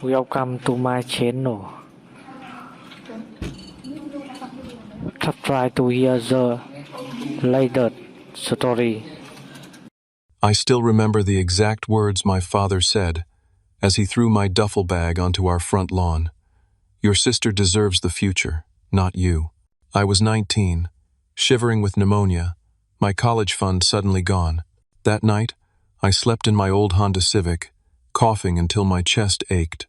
Welcome to my channel. Try to hear the latest story. I still remember the exact words my father said as he threw my duffel bag onto our front lawn. Your sister deserves the future, not you. I was 19, shivering with pneumonia, my college fund suddenly gone. That night, I slept in my old Honda Civic, coughing until my chest ached,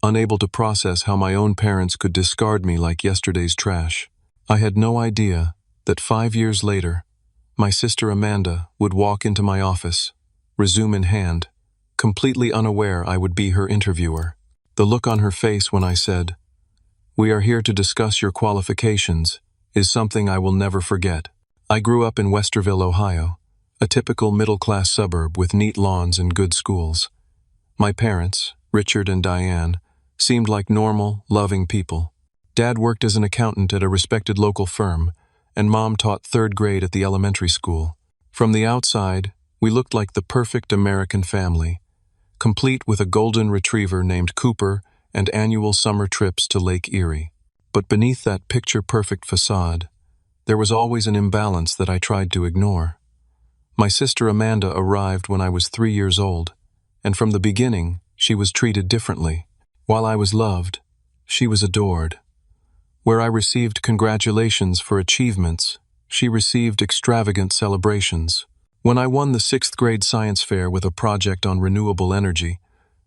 unable to process how my own parents could discard me like yesterday's trash. I had no idea that 5 years later, my sister Amanda would walk into my office, resume in hand, completely unaware I would be her interviewer. The look on her face when I said, "We are here to discuss your qualifications," is something I will never forget. I grew up in Westerville, Ohio, a typical middle-class suburb with neat lawns and good schools. My parents, Richard and Diane, seemed like normal, loving people. Dad worked as an accountant at a respected local firm, and Mom taught third grade at the elementary school. From the outside, we looked like the perfect American family, complete with a golden retriever named Cooper and annual summer trips to Lake Erie. But beneath that picture-perfect facade, there was always an imbalance that I tried to ignore. My sister Amanda arrived when I was 3 years old, and from the beginning, she was treated differently. While I was loved, she was adored. Where I received congratulations for achievements, she received extravagant celebrations. When I won the 6th grade science fair with a project on renewable energy,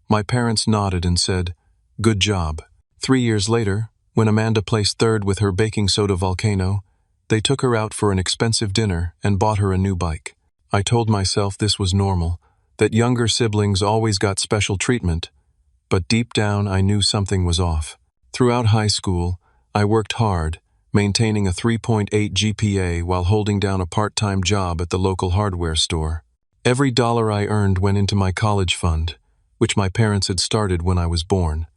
my parents nodded and said, "Good job." 3 years later, when Amanda placed third with her baking soda volcano, they took her out for an expensive dinner and bought her a new bike. I told myself this was normal, that younger siblings always got special treatment, but deep down I knew something was off. Throughout high school, I worked hard, maintaining a 3.8 GPA while holding down a part-time job at the local hardware store. Every dollar I earned went into my college fund, which my parents had started when I was born.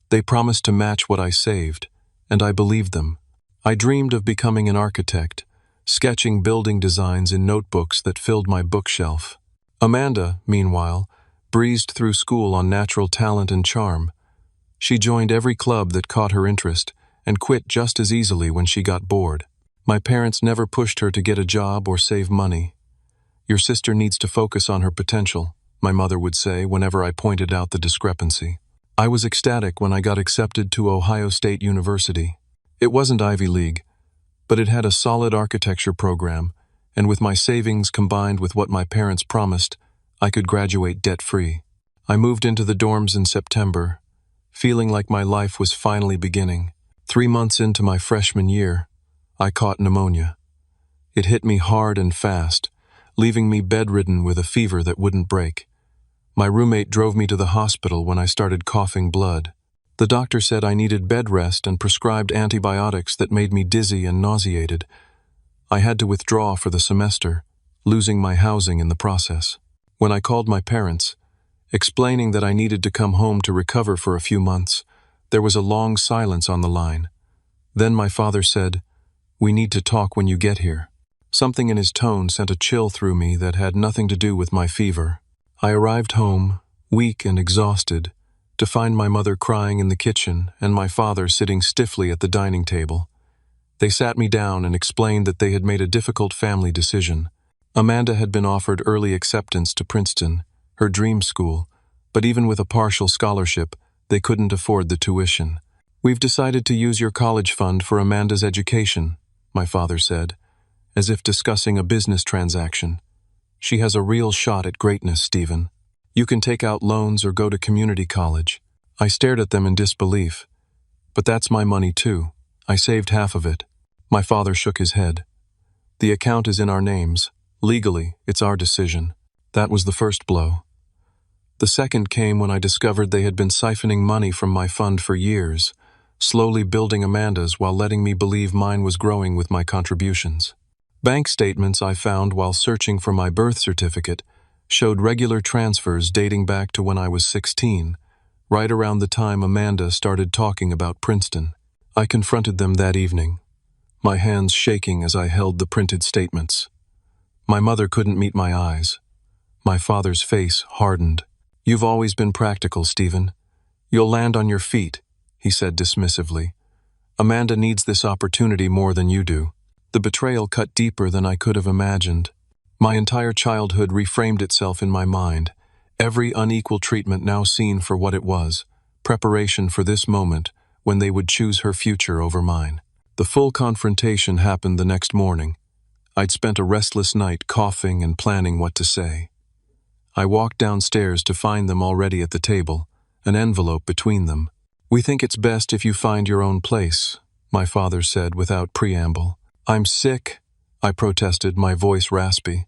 They promised to match what I saved, and I believed them. I dreamed of becoming an architect, sketching building designs in notebooks that filled my bookshelf. Amanda, meanwhile, breezed through school on natural talent and charm. She joined every club that caught her interest and quit just as easily when she got bored. My parents never pushed her to get a job or save money. "Your sister needs to focus on her potential," my mother would say whenever I pointed out the discrepancy. I was ecstatic when I got accepted to Ohio State University. It wasn't Ivy League, but it had a solid architecture program, and with my savings combined with what my parents promised, I could graduate debt-free. I moved into the dorms in September, feeling like my life was finally beginning. 3 months into my freshman year, I caught pneumonia. It hit me hard and fast, leaving me bedridden with a fever that wouldn't break. My roommate drove me to the hospital when I started coughing blood. The doctor said I needed bed rest and prescribed antibiotics that made me dizzy and nauseated. I had to withdraw for the semester, losing my housing in the process. When I called my parents, explaining that I needed to come home to recover for a few months, there was a long silence on the line. Then my father said, "We need to talk when you get here." Something in his tone sent a chill through me that had nothing to do with my fever. I arrived home, weak and exhausted, to find my mother crying in the kitchen and my father sitting stiffly at the dining table. They sat me down and explained that they had made a difficult family decision. Amanda had been offered early acceptance to Princeton, her dream school, but even with a partial scholarship, they couldn't afford the tuition. "We've decided to use your college fund for Amanda's education," my father said, as if discussing a business transaction. "She has a real shot at greatness, Stephen. You can take out loans or go to community college." I stared at them in disbelief. "But that's my money too. I saved half of it." My father shook his head. "The account is in our names. Legally, it's our decision." That was the first blow. The second came when I discovered they had been siphoning money from my fund for years, slowly building Amanda's while letting me believe mine was growing with my contributions. Bank statements I found while searching for my birth certificate showed regular transfers dating back to when I was 16, right around the time Amanda started talking about Princeton. I confronted them that evening, my hands shaking as I held the printed statements. My mother couldn't meet my eyes. My father's face hardened. "You've always been practical, Stephen. You'll land on your feet, he said dismissively. Amanda needs this opportunity more than you do. The betrayal cut deeper than I could have imagined. My entire childhood reframed itself in my mind, every unequal treatment now seen for what it was, preparation for this moment when they would choose her future over mine. The full confrontation happened the next morning. I'd spent a restless night coughing and planning what to say. I walked downstairs to find them already at the table, an envelope between them. "We think it's best if you find your own place," my father said without preamble. "I'm sick," I protested, my voice raspy.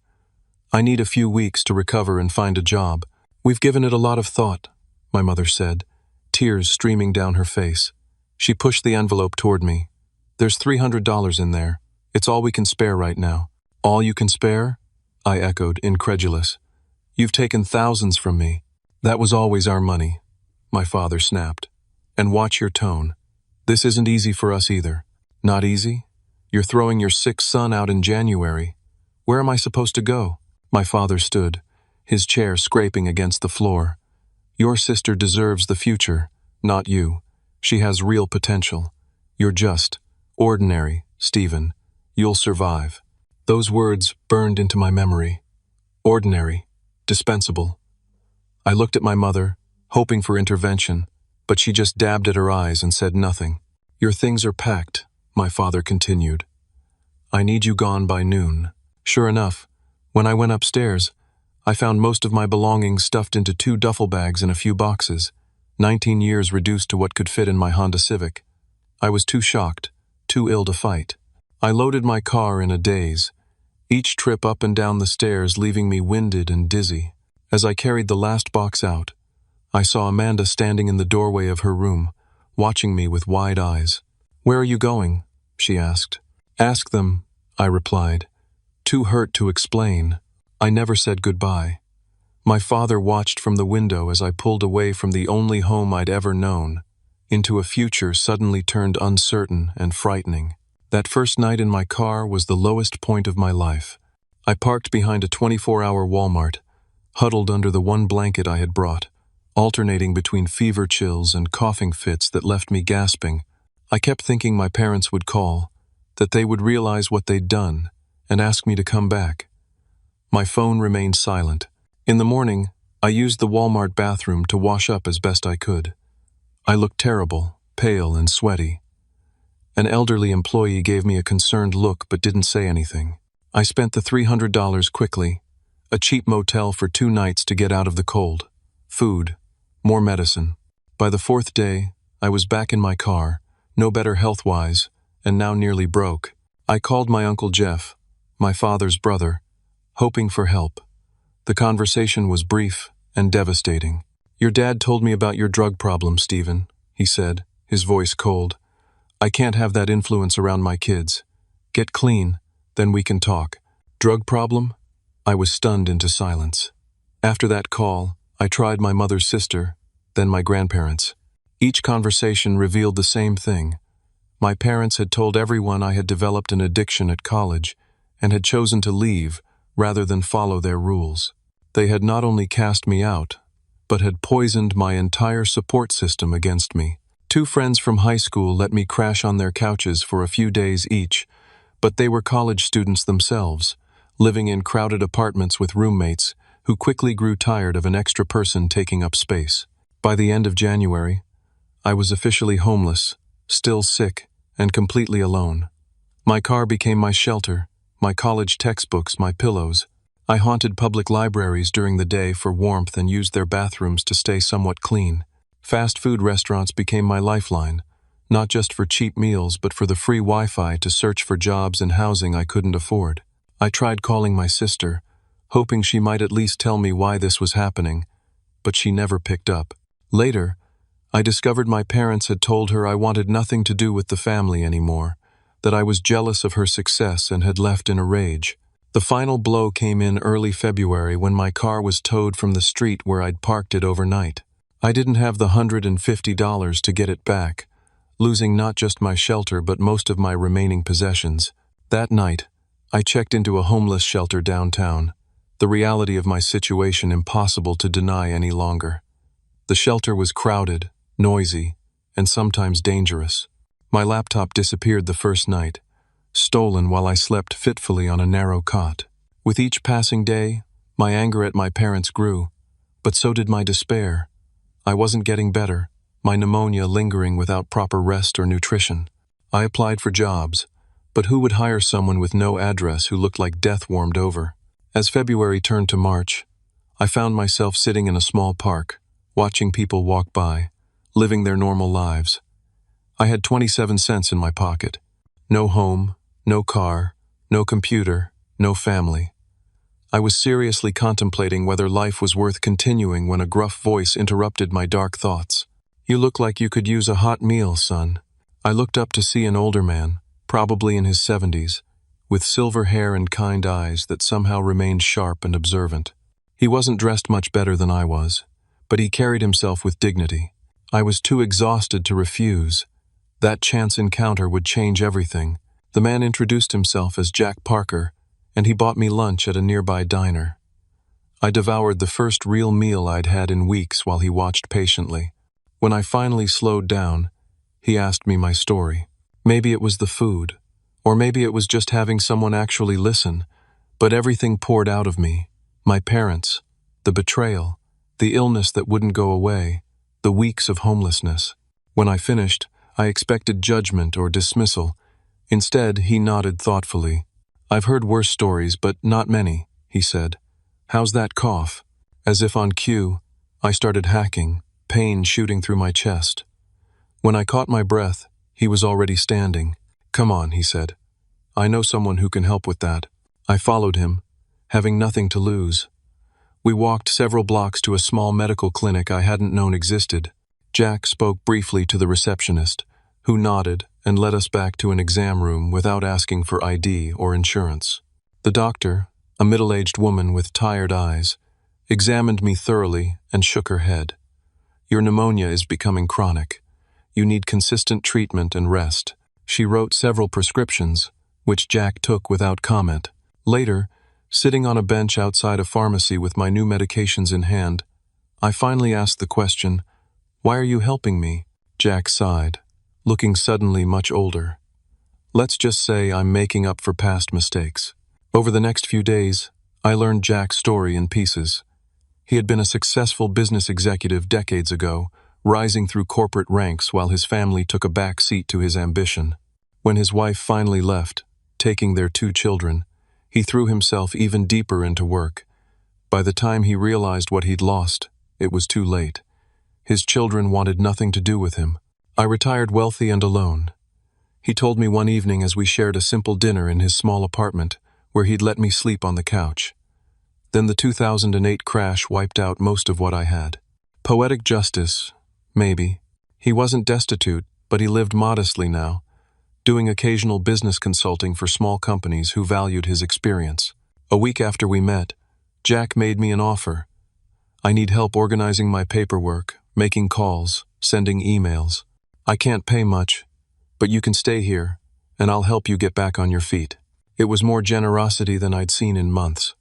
"I need a few weeks to recover and find a job." "We've given it a lot of thought," my mother said, tears streaming down her face. She pushed the envelope toward me. "There's $300 in there. It's all we can spare right now." "All you can spare?" I echoed, incredulous. "You've taken thousands from me." "That was always our money," my father snapped. "And watch your tone. This isn't easy for us either." "Not easy? You're throwing your sick son out in January. Where am I supposed to go?" My father stood, his chair scraping against the floor. "Your sister deserves the future, not you. She has real potential. You're just ordinary, Stephen. You'll survive." Those words burned into my memory. Ordinary, dispensable. I looked at my mother, hoping for intervention, but she just dabbed at her eyes and said nothing. "Your things are packed," my father continued. "I need you gone by noon." Sure enough, when I went upstairs, I found most of my belongings stuffed into 2 duffel bags and a few boxes, 19 years reduced to what could fit in my Honda Civic. I was too shocked, too ill to fight. I loaded my car in a daze, each trip up and down the stairs leaving me winded and dizzy. As I carried the last box out, I saw Amanda standing in the doorway of her room, watching me with wide eyes. "Where are you going?" she asked. "Ask them," I replied, too hurt to explain. I never said goodbye. My father watched from the window as I pulled away from the only home I'd ever known, into a future suddenly turned uncertain and frightening. That first night in my car was the lowest point of my life. I parked behind a 24-hour Walmart, huddled under the one blanket I had brought, alternating between fever chills and coughing fits that left me gasping. I kept thinking my parents would call, that they would realize what they'd done, and ask me to come back. My phone remained silent. In the morning, I used the Walmart bathroom to wash up as best I could. I looked terrible, pale and sweaty. An elderly employee gave me a concerned look but didn't say anything. I spent the $300 quickly, a cheap motel for 2 nights to get out of the cold, food, more medicine. By the 4th day, I was back in my car, no better health-wise, and now nearly broke. I called my Uncle Jeff, my father's brother, hoping for help. The conversation was brief and devastating. "Your dad told me about your drug problem, Stephen," he said, his voice cold. "I can't have that influence around my kids. Get clean, then we can talk." "Drug problem?" I was stunned into silence. After that call, I tried my mother's sister, then my grandparents. Each conversation revealed the same thing. My parents had told everyone I had developed an addiction at college and had chosen to leave rather than follow their rules. They had not only cast me out, but had poisoned my entire support system against me. 2 friends from high school let me crash on their couches for a few days each, but they were college students themselves, living in crowded apartments with roommates who quickly grew tired of an extra person taking up space. By the end of January, I was officially homeless, still sick, and completely alone. My car became my shelter, my college textbooks, my pillows. I haunted public libraries during the day for warmth and used their bathrooms to stay somewhat clean. Fast food restaurants became my lifeline, not just for cheap meals but for the free Wi-Fi to search for jobs and housing I couldn't afford. I tried calling my sister, hoping she might at least tell me why this was happening, but she never picked up. Later, I discovered my parents had told her I wanted nothing to do with the family anymore, that I was jealous of her success and had left in a rage. The final blow came in early February when my car was towed from the street where I'd parked it overnight. I didn't have the $150 to get it back, losing not just my shelter but most of my remaining possessions. That night, I checked into a homeless shelter downtown, the reality of my situation impossible to deny any longer. The shelter was crowded, noisy, and sometimes dangerous. My laptop disappeared the first night, stolen while I slept fitfully on a narrow cot. With each passing day, my anger at my parents grew, but so did my despair. I wasn't getting better, my pneumonia lingering without proper rest or nutrition. I applied for jobs, but who would hire someone with no address who looked like death warmed over? As February turned to March, I found myself sitting in a small park, watching people walk by, living their normal lives. I had 27 cents in my pocket. No home, no car, no computer, no family. I was seriously contemplating whether life was worth continuing when a gruff voice interrupted my dark thoughts. "You look like you could use a hot meal, son." I looked up to see an older man, probably in his 70s, with silver hair and kind eyes that somehow remained sharp and observant. He wasn't dressed much better than I was, but he carried himself with dignity. I was too exhausted to refuse. That chance encounter would change everything. The man introduced himself as Jack Parker, and he bought me lunch at a nearby diner. I devoured the first real meal I'd had in weeks while he watched patiently. When I finally slowed down, he asked me my story. Maybe it was the food, or maybe it was just having someone actually listen, but everything poured out of me. My parents, the betrayal, the illness that wouldn't go away, the weeks of homelessness. When I finished, I expected judgment or dismissal. Instead, he nodded thoughtfully. "I've heard worse stories, but not many," he said. "How's that cough?" As if on cue, I started hacking, pain shooting through my chest. When I caught my breath, he was already standing. "Come on," he said. "I know someone who can help with that." I followed him, having nothing to lose. We walked several blocks to a small medical clinic I hadn't known existed. Jack spoke briefly to the receptionist, who nodded and led us back to an exam room without asking for ID or insurance. The doctor, a middle-aged woman with tired eyes, examined me thoroughly and shook her head. "Your pneumonia is becoming chronic. You need consistent treatment and rest." She wrote several prescriptions, which Jack took without comment. Later, sitting on a bench outside a pharmacy with my new medications in hand, I finally asked the question, "Why are you helping me?" Jack sighed, looking suddenly much older. "Let's just say I'm making up for past mistakes." Over the next few days, I learned Jack's story in pieces. He had been a successful business executive decades ago, rising through corporate ranks while his family took a back seat to his ambition. When his wife finally left, taking their 2 children, he threw himself even deeper into work. By the time he realized what he'd lost, it was too late. His children wanted nothing to do with him. I retired wealthy and alone. He told me one evening as we shared a simple dinner in his small apartment, where he'd let me sleep on the couch. Then the 2008 crash wiped out most of what I had. Poetic justice, maybe. He wasn't destitute, but he lived modestly now, doing occasional business consulting for small companies who valued his experience. A week after we met, Jack made me an offer. "I need help organizing my paperwork, making calls, sending emails. I can't pay much, but you can stay here, and I'll help you get back on your feet." It was more generosity than I'd seen in months.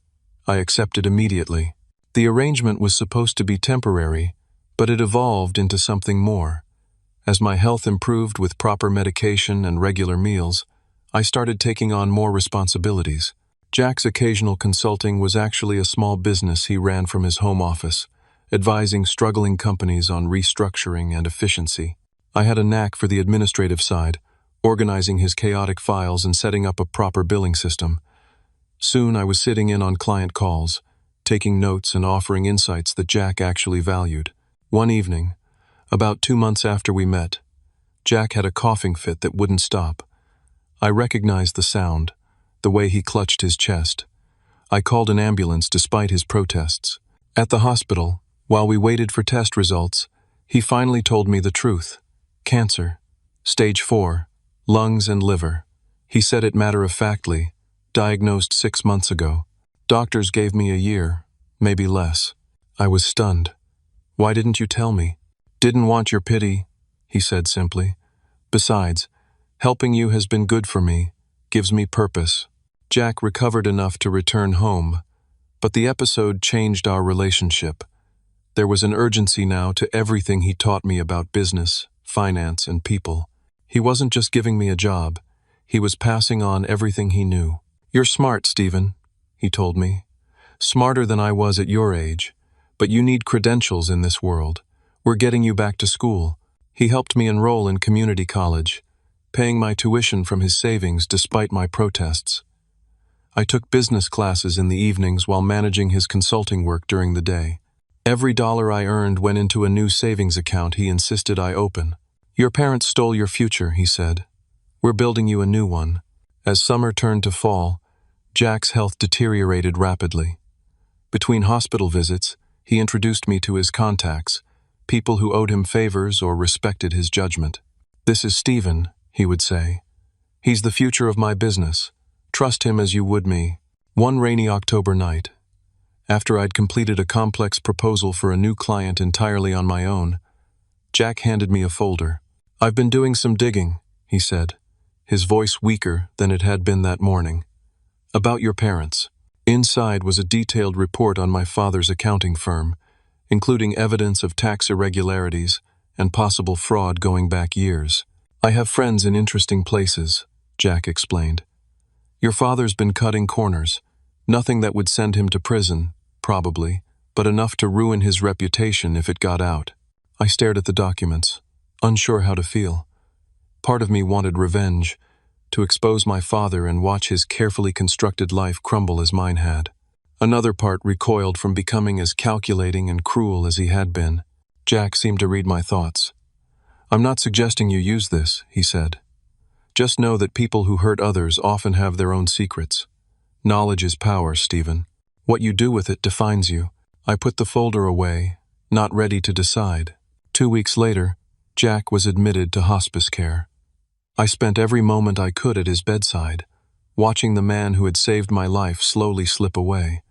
I accepted immediately. The arrangement was supposed to be temporary, but it evolved into something more. As my health improved with proper medication and regular meals, I started taking on more responsibilities. Jack's occasional consulting was actually a small business he ran from his home office, advising struggling companies on restructuring and efficiency. I had a knack for the administrative side, organizing his chaotic files and setting up a proper billing system. Soon I was sitting in on client calls, taking notes and offering insights that Jack actually valued. One evening, about 2 months after we met, Jack had a coughing fit that wouldn't stop. I recognized the sound, the way he clutched his chest. I called an ambulance despite his protests. At the hospital, while we waited for test results, he finally told me the truth. Cancer. Stage 4. Lungs and liver. He said it matter-of-factly, diagnosed 6 months ago. Doctors gave me a year, maybe less. I was stunned. "Why didn't you tell me?" "Didn't want your pity," he said simply. "Besides, helping you has been good for me, gives me purpose." Jack recovered enough to return home, but the episode changed our relationship. There was an urgency now to everything he taught me about business, finance, and people. He wasn't just giving me a job, he was passing on everything he knew. "You're smart, Stephen," he told me. "Smarter than I was at your age. But you need credentials in this world. We're getting you back to school." He helped me enroll in community college, paying my tuition from his savings despite my protests. I took business classes in the evenings while managing his consulting work during the day. Every dollar I earned went into a new savings account he insisted I open. "Your parents stole your future," he said. "We're building you a new one." As summer turned to fall, Jack's health deteriorated rapidly. Between hospital visits, he introduced me to his contacts, people who owed him favors or respected his judgment. "This is Stephen," he would say. "He's the future of my business. Trust him as you would me." One rainy October night, after I'd completed a complex proposal for a new client entirely on my own, Jack handed me a folder. "I've been doing some digging," he said, his voice weaker than it had been that morning. "About your parents." Inside was a detailed report on my father's accounting firm, including evidence of tax irregularities and possible fraud going back years. "I have friends in interesting places," Jack explained. "Your father's been cutting corners. Nothing that would send him to prison, probably, but enough to ruin his reputation if it got out." I stared at the documents, unsure how to feel. Part of me wanted revenge, to expose my father and watch his carefully constructed life crumble as mine had. Another part recoiled from becoming as calculating and cruel as he had been. Jack seemed to read my thoughts. "I'm not suggesting you use this," he said. "Just know that people who hurt others often have their own secrets. Knowledge is power, Stephen. What you do with it defines you." I put the folder away, not ready to decide. 2 weeks later, Jack was admitted to hospice care. I spent every moment I could at his bedside, watching the man who had saved my life slowly slip away.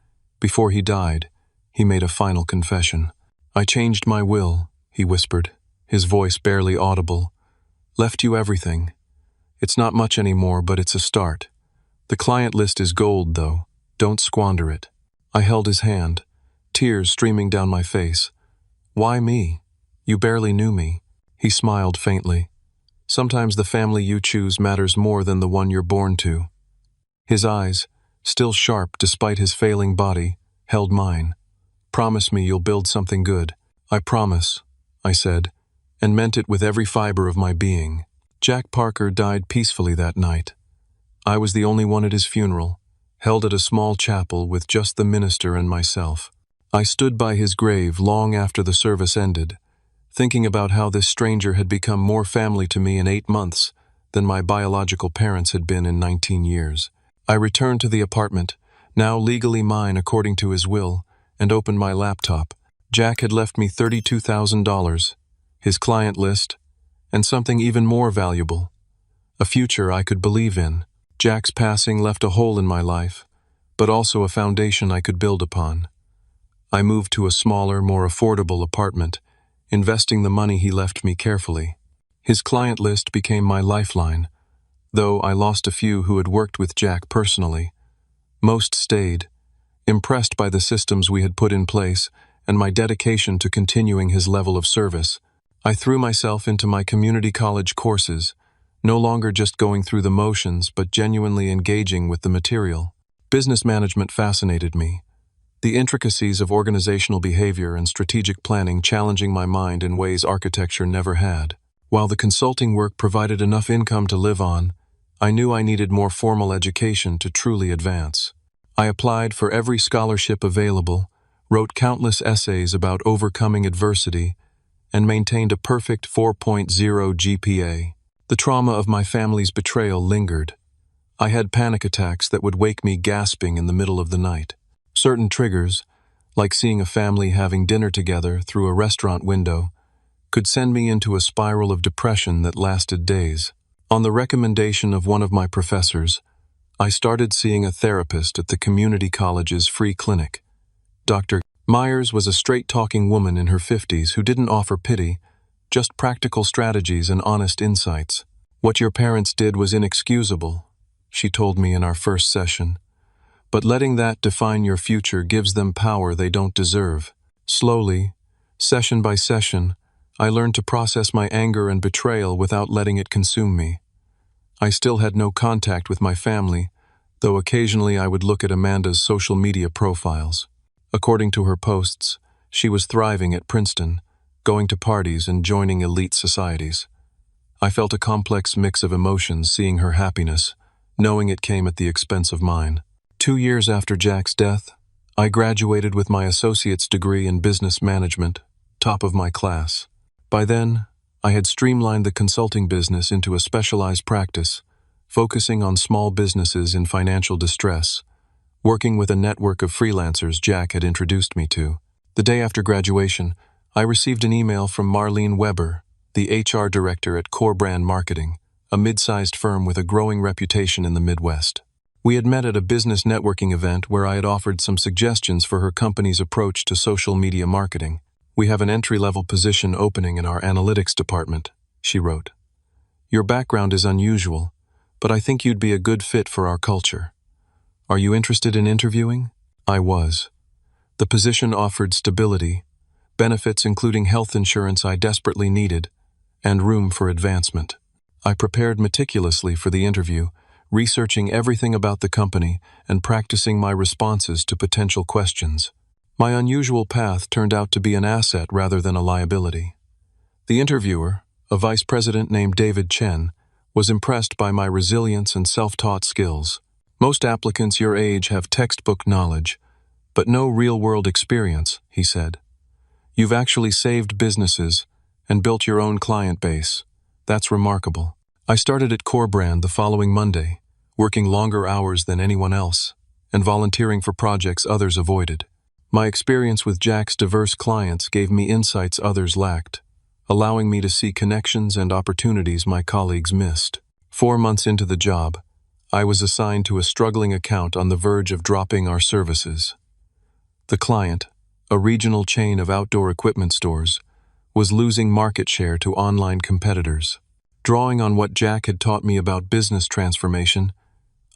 Before he died, he made a final confession. "I changed my will," he whispered, his voice barely audible. "Left you everything. It's not much anymore, but it's a start. The client list is gold, though. Don't squander it." I held his hand, tears streaming down my face. "Why me? You barely knew me." He smiled faintly. "Sometimes the family you choose matters more than the one you're born to." His eyes, still sharp despite his failing body, held mine. "Promise me you'll build something good." "I promise," I said, and meant it with every fiber of my being. Jack Parker died peacefully that night. I was the only one at his funeral, held at a small chapel with just the minister and myself. I stood by his grave long after the service ended, thinking about how this stranger had become more family to me in 8 months than my biological parents had been in 19 years. I returned to the apartment, now legally mine according to his will, and opened my laptop. Jack had left me $32,000, his client list, and something even more valuable, a future I could believe in. Jack's passing left a hole in my life, but also a foundation I could build upon. I moved to a smaller, more affordable apartment, investing the money he left me carefully. His client list became my lifeline, though I lost a few who had worked with Jack personally. Most stayed, impressed by the systems we had put in place and my dedication to continuing his level of service. I threw myself into my community college courses, no longer just going through the motions but genuinely engaging with the material. Business management fascinated me, the intricacies of organizational behavior and strategic planning challenging my mind in ways architecture never had. While the consulting work provided enough income to live on, I knew I needed more formal education to truly advance. I applied for every scholarship available, wrote countless essays about overcoming adversity, and maintained a perfect 4.0 GPA. The trauma of my family's betrayal lingered. I had panic attacks that would wake me gasping in the middle of the night. Certain triggers, like seeing a family having dinner together through a restaurant window, could send me into a spiral of depression that lasted days. On the recommendation of one of my professors, I started seeing a therapist at the community college's free clinic. Dr. Myers was a straight-talking woman in her 50s who didn't offer pity, just practical strategies and honest insights. "What your parents did was inexcusable," she told me in our first session. "But letting that define your future gives them power they don't deserve." Slowly, Session by session, I learned to process my anger and betrayal without letting it consume me. I still had no contact with my family, though occasionally I would look at Amanda's social media profiles. According to her posts, she was thriving at Princeton, going to parties and joining elite societies. I felt a complex mix of emotions seeing her happiness, knowing it came at the expense of mine. 2 years after Jack's death, I graduated with my associate's degree in business management, top of my class. By then, I had streamlined the consulting business into a specialized practice, focusing on small businesses in financial distress, working with a network of freelancers Jack had introduced me to. The day after graduation, I received an email from Marlene Weber, the HR director at Core Brand Marketing, a mid-sized firm with a growing reputation in the Midwest. We had met at a business networking event where I had offered some suggestions for her company's approach to social media marketing. "We have an entry-level position opening in our analytics department," she wrote. "Your background is unusual, but I think you'd be a good fit for our culture. Are you interested in interviewing?" I was. The position offered stability, benefits including health insurance I desperately needed, and room for advancement. I prepared meticulously for the interview, researching everything about the company and practicing my responses to potential questions. My unusual path turned out to be an asset rather than a liability. The interviewer, a vice president named David Chen, was impressed by my resilience and self-taught skills. "Most applicants your age have textbook knowledge, but no real-world experience," he said. "You've actually saved businesses and built your own client base. That's remarkable." I started at Core Brand the following Monday, working longer hours than anyone else, and volunteering for projects others avoided. My experience with Jack's diverse clients gave me insights others lacked, allowing me to see connections and opportunities my colleagues missed. 4 months into the job, I was assigned to a struggling account on the verge of dropping our services. The client, a regional chain of outdoor equipment stores, was losing market share to online competitors. Drawing on what Jack had taught me about business transformation,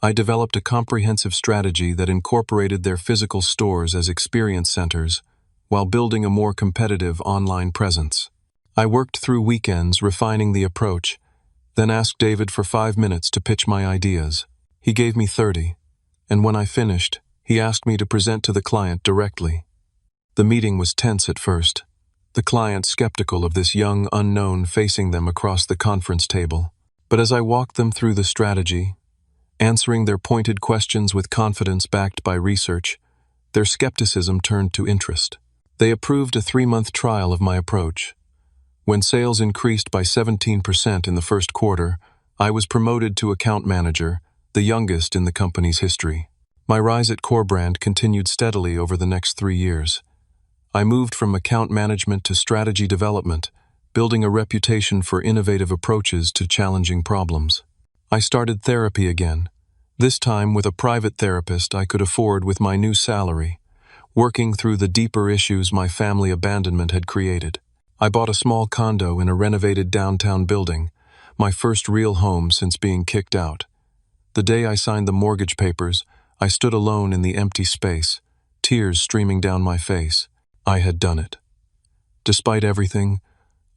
I developed a comprehensive strategy that incorporated their physical stores as experience centers while building a more competitive online presence. I worked through weekends refining the approach, then asked David for 5 minutes to pitch my ideas. He gave me 30, and when I finished, he asked me to present to the client directly. The meeting was tense at first, the client skeptical of this young unknown facing them across the conference table. But as I walked them through the strategy, answering their pointed questions with confidence backed by research, their skepticism turned to interest. They approved a 3-month trial of my approach. When sales increased by 17% in the first quarter, I was promoted to account manager, the youngest in the company's history. My rise at Core Brand continued steadily over the next 3 years. I moved from account management to strategy development, building a reputation for innovative approaches to challenging problems. I started therapy again, this time with a private therapist I could afford with my new salary, working through the deeper issues my family abandonment had created. I bought a small condo in a renovated downtown building, my first real home since being kicked out. The day I signed the mortgage papers, I stood alone in the empty space, tears streaming down my face. I had done it. Despite everything,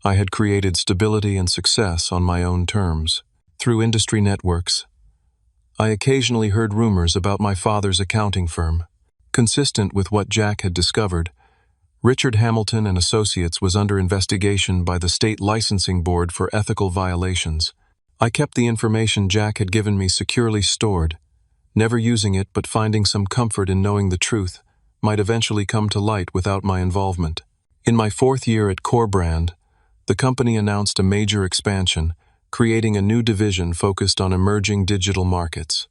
I had created stability and success on my own terms. Through industry networks, I occasionally heard rumors about my father's accounting firm. Consistent with what Jack had discovered, Richard Hamilton and Associates was under investigation by the state licensing board for ethical violations. I kept the information Jack had given me securely stored, never using it but finding some comfort in knowing the truth might eventually come to light without my involvement. In my 4th year at Core Brand, the company announced a major expansion, creating a new division focused on emerging digital markets.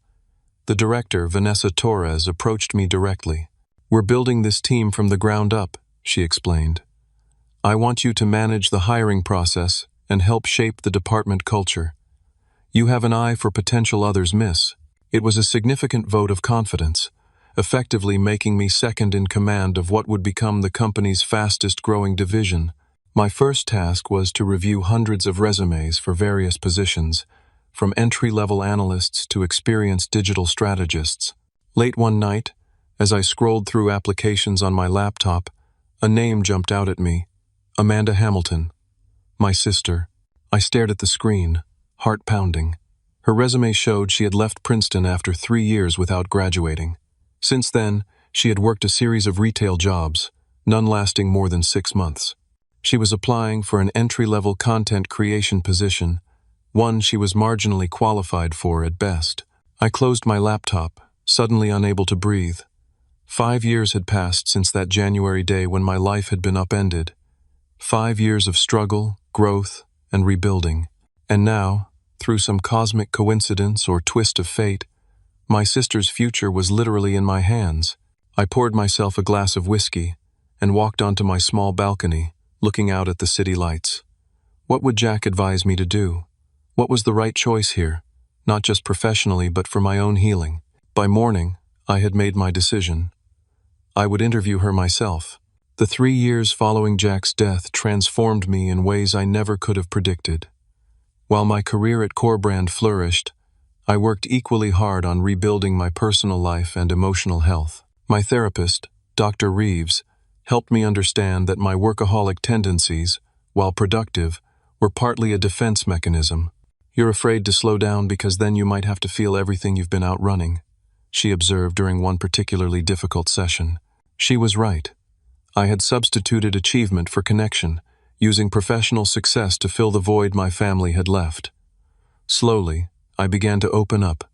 The director, Vanessa Torres, approached me directly. "We're building this team from the ground up," she explained. "I want you to manage the hiring process and help shape the department culture. You have an eye for potential others miss." It was a significant vote of confidence, effectively making me second in command of what would become the company's fastest-growing division. My first task was to review hundreds of resumes for various positions, from entry-level analysts to experienced digital strategists. Late one night, as I scrolled through applications on my laptop, a name jumped out at me, Amanda Hamilton, my sister. I stared at the screen, heart pounding. Her resume showed she had left Princeton after 3 years without graduating. Since then, she had worked a series of retail jobs, none lasting more than 6 months. She was applying for an entry-level content creation position, one she was marginally qualified for at best. I closed my laptop, suddenly unable to breathe. 5 years had passed since that January day when my life had been upended. 5 years of struggle, growth, and rebuilding. And now, through some cosmic coincidence or twist of fate, my sister's future was literally in my hands. I poured myself a glass of whiskey and walked onto my small balcony, looking out at the city lights. What would Jack advise me to do? What was the right choice here, not just professionally but for my own healing? By morning, I had made my decision. I would interview her myself. The 3 years following Jack's death transformed me in ways I never could have predicted. While my career at Corebrand flourished, I worked equally hard on rebuilding my personal life and emotional health. My therapist, Dr. Reeves, helped me understand that my workaholic tendencies, while productive, were partly a defense mechanism. "You're afraid to slow down because then you might have to feel everything you've been outrunning," she observed during one particularly difficult session. She was right. I had substituted achievement for connection, using professional success to fill the void my family had left. Slowly, I began to open up,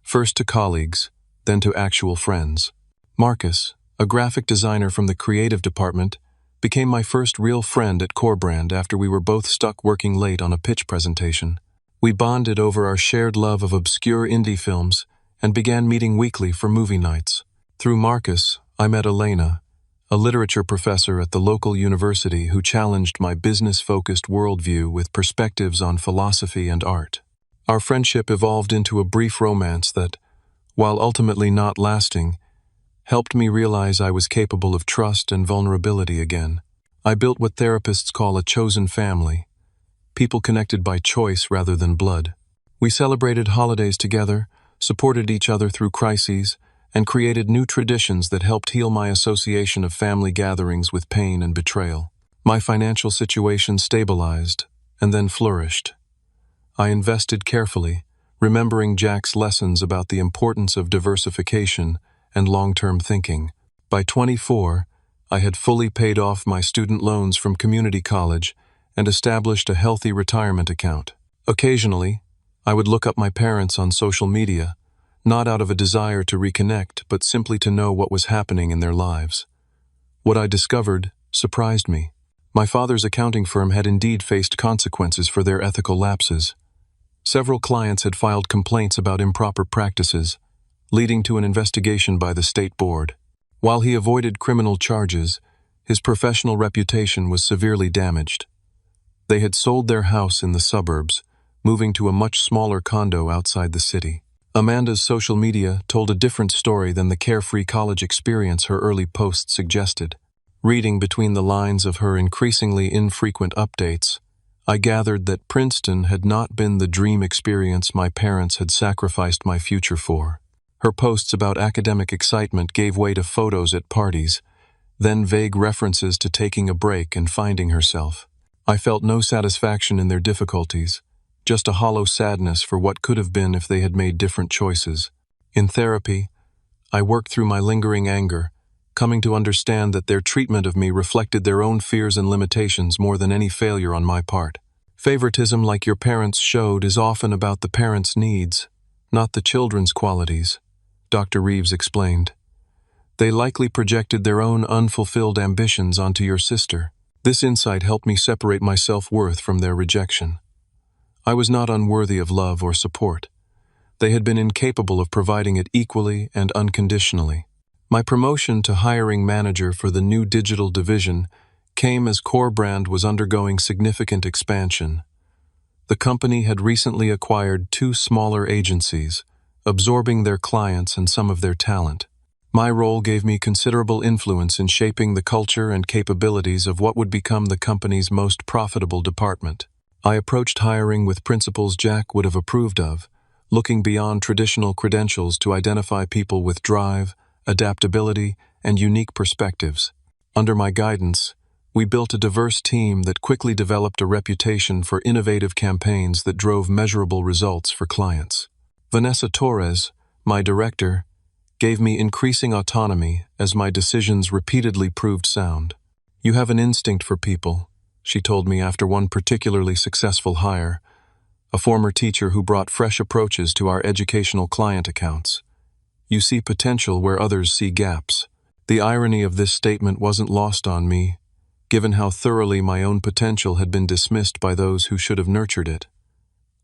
first to colleagues, then to actual friends. Marcus, a graphic designer from the creative department, became my first real friend at Corebrand after we were both stuck working late on a pitch presentation. We bonded over our shared love of obscure indie films and began meeting weekly for movie nights. Through Marcus, I met Elena, a literature professor at the local university who challenged my business-focused worldview with perspectives on philosophy and art. Our friendship evolved into a brief romance that, while ultimately not lasting, helped me realize I was capable of trust and vulnerability again. I built what therapists call a chosen family, people connected by choice rather than blood. We celebrated holidays together, supported each other through crises, and created new traditions that helped heal my association of family gatherings with pain and betrayal. My financial situation stabilized and then flourished. I invested carefully, remembering Jack's lessons about the importance of diversification and long-term thinking. By 24, I had fully paid off my student loans from community college and established a healthy retirement account. Occasionally, I would look up my parents on social media, not out of a desire to reconnect, but simply to know what was happening in their lives. What I discovered surprised me. My father's accounting firm had indeed faced consequences for their ethical lapses. Several clients had filed complaints about improper practices, leading to an investigation by the state board. While he avoided criminal charges, his professional reputation was severely damaged. They had sold their house in the suburbs, moving to a much smaller condo outside the city. Amanda's social media told a different story than the carefree college experience her early posts suggested. Reading between the lines of her increasingly infrequent updates, I gathered that Princeton had not been the dream experience my parents had sacrificed my future for. Her posts about academic excitement gave way to photos at parties, then vague references to taking a break and finding herself. I felt no satisfaction in their difficulties, just a hollow sadness for what could have been if they had made different choices. In therapy, I worked through my lingering anger, coming to understand that their treatment of me reflected their own fears and limitations more than any failure on my part. Favoritism like your parents showed is often about the parents' needs, not the children's qualities, Dr. Reeves explained. They likely projected their own unfulfilled ambitions onto your sister. This insight helped me separate my self-worth from their rejection. I was not unworthy of love or support. They had been incapable of providing it equally and unconditionally. My promotion to hiring manager for the new digital division came as Corebrand was undergoing significant expansion. The company had recently acquired 2 smaller agencies, absorbing their clients and some of their talent. My role gave me considerable influence in shaping the culture and capabilities of what would become the company's most profitable department. I approached hiring with principles Jack would have approved of, looking beyond traditional credentials to identify people with drive, adaptability, and unique perspectives. Under my guidance, We built a diverse team that quickly developed a reputation for innovative campaigns that drove measurable results for clients. Vanessa Torres, my director, gave me increasing autonomy as my decisions repeatedly proved sound. "You have an instinct for people," she told me after one particularly successful hire, a former teacher who brought fresh approaches to our educational client accounts. "You see potential where others see gaps." The irony of this statement wasn't lost on me, given how thoroughly my own potential had been dismissed by those who should have nurtured it.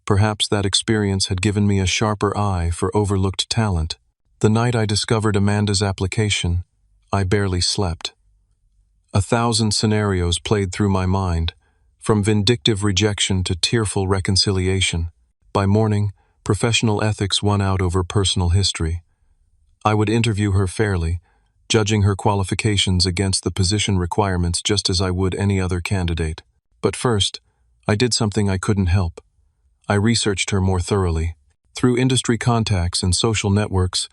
Perhaps that experience had given me a sharper eye for overlooked talent. The night I discovered Amanda's application, I barely slept. 1,000 scenarios played through my mind, from vindictive rejection to tearful reconciliation. By morning, professional ethics won out over personal history. I would interview her fairly, judging her qualifications against the position requirements just as I would any other candidate. But first, I did something I couldn't help. I researched her more thoroughly. Through industry contacts and social networks,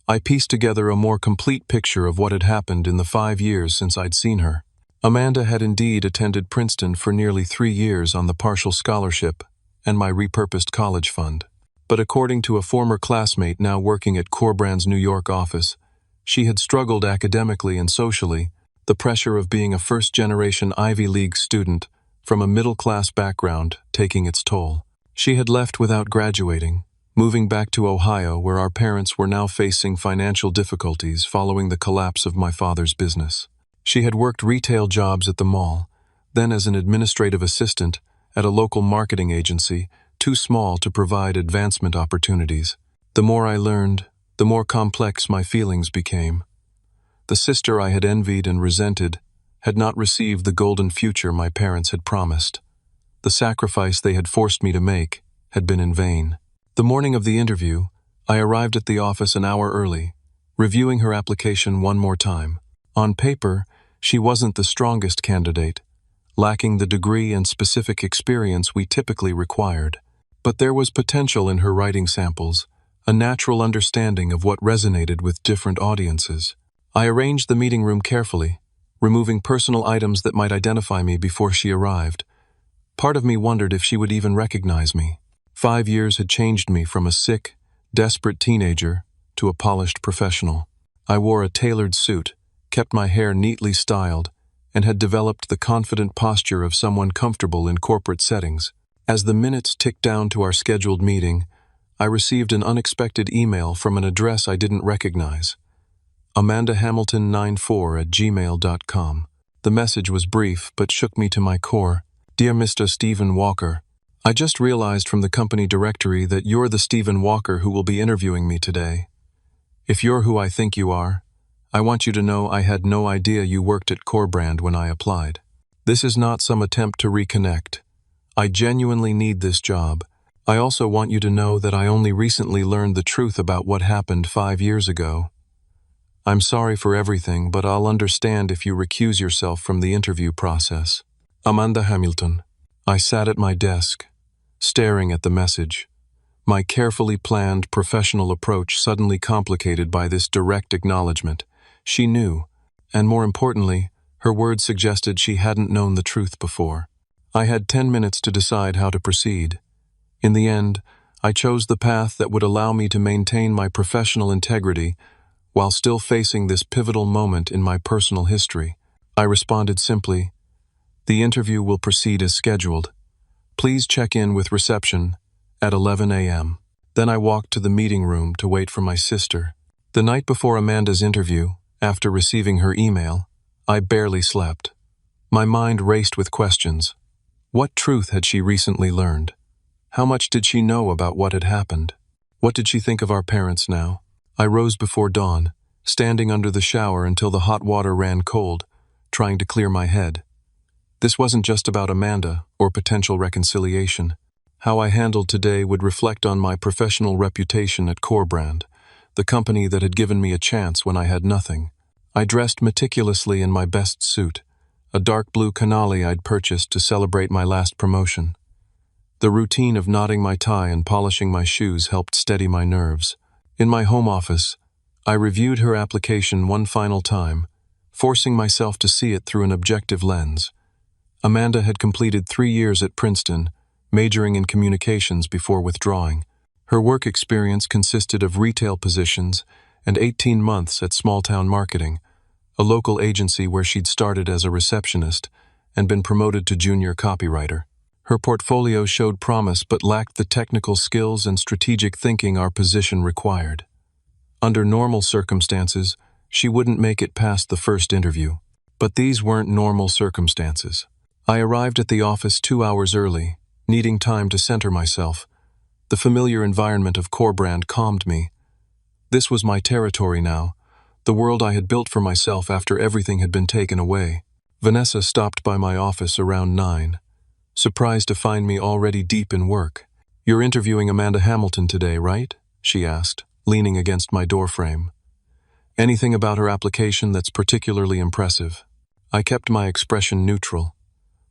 I pieced together a more complete picture of what had happened in the 5 years since I'd seen her. Amanda had indeed attended Princeton for nearly 3 years on the partial scholarship and my repurposed college fund. But according to a former classmate now working at Corbrand's New York office, she had struggled academically and socially, the pressure of being a first-generation Ivy League student from a middle-class background taking its toll. She had left without graduating, moving back to Ohio where our parents were now facing financial difficulties following the collapse of my father's business. She had worked retail jobs at the mall, then as an administrative assistant at a local marketing agency, too small to provide advancement opportunities. The more I learned, the more complex my feelings became. The sister I had envied and resented had not received the golden future my parents had promised. The sacrifice they had forced me to make had been in vain. The morning of the interview, I arrived at the office an hour early, reviewing her application one more time. On paper, she wasn't the strongest candidate, lacking the degree and specific experience we typically required. But there was potential in her writing samples, a natural understanding of what resonated with different audiences. I arranged the meeting room carefully, removing personal items that might identify me before she arrived. Part of me wondered if she would even recognize me. 5 years had changed me from a sick, desperate teenager to a polished professional. I wore a tailored suit, kept my hair neatly styled, and had developed the confident posture of someone comfortable in corporate settings. As the minutes ticked down to our scheduled meeting, I received an unexpected email from an address I didn't recognize. amandahamilton94@gmail.com. The message was brief but shook me to my core. "Dear Mr. Stephen Walker, I just realized from the company directory that you're the Stephen Walker who will be interviewing me today. If you're who I think you are, I want you to know I had no idea you worked at Corbrand when I applied. This is not some attempt to reconnect. I genuinely need this job. I also want you to know that I only recently learned the truth about what happened 5 years ago. I'm sorry for everything, but I'll understand if you recuse yourself from the interview process. Amanda Hamilton." I sat at my desk, staring at the message, my carefully planned professional approach suddenly complicated by this direct acknowledgement. She knew, and more importantly, her words suggested she hadn't known the truth before. I had 10 minutes to decide how to proceed. In the end, I chose the path that would allow me to maintain my professional integrity while still facing this pivotal moment in my personal history. I responded simply, "The interview will proceed as scheduled. Please check in with reception at 11 a.m. Then I walked to the meeting room to wait for my sister. The night before Amanda's interview, after receiving her email, I barely slept. My mind raced with questions. What truth had she recently learned? How much did she know about what had happened? What did she think of our parents now? I rose before dawn, standing under the shower until the hot water ran cold, trying to clear my head. This wasn't just about Amanda or potential reconciliation. How I handled today would reflect on my professional reputation at Corbrand, the company that had given me a chance when I had nothing. I dressed meticulously in my best suit, a dark blue canali I'd purchased to celebrate my last promotion. The routine of knotting my tie and polishing my shoes helped steady my nerves. In my home office, I reviewed her application one final time, forcing myself to see it through an objective lens. Amanda had completed 3 years at Princeton, majoring in communications before withdrawing. Her work experience consisted of retail positions and 18 months at Small Town Marketing, a local agency where she'd started as a receptionist and been promoted to junior copywriter. Her portfolio showed promise but lacked the technical skills and strategic thinking our position required. Under normal circumstances, she wouldn't make it past the first interview. But these weren't normal circumstances. I arrived at the office 2 hours early, needing time to center myself. The familiar environment of Core Brand calmed me. This was my territory now, the world I had built for myself after everything had been taken away. Vanessa stopped by my office around 9, surprised to find me already deep in work. "You're interviewing Amanda Hamilton today, right?" she asked, leaning against my doorframe. "Anything about her application that's particularly impressive?" I kept my expression neutral.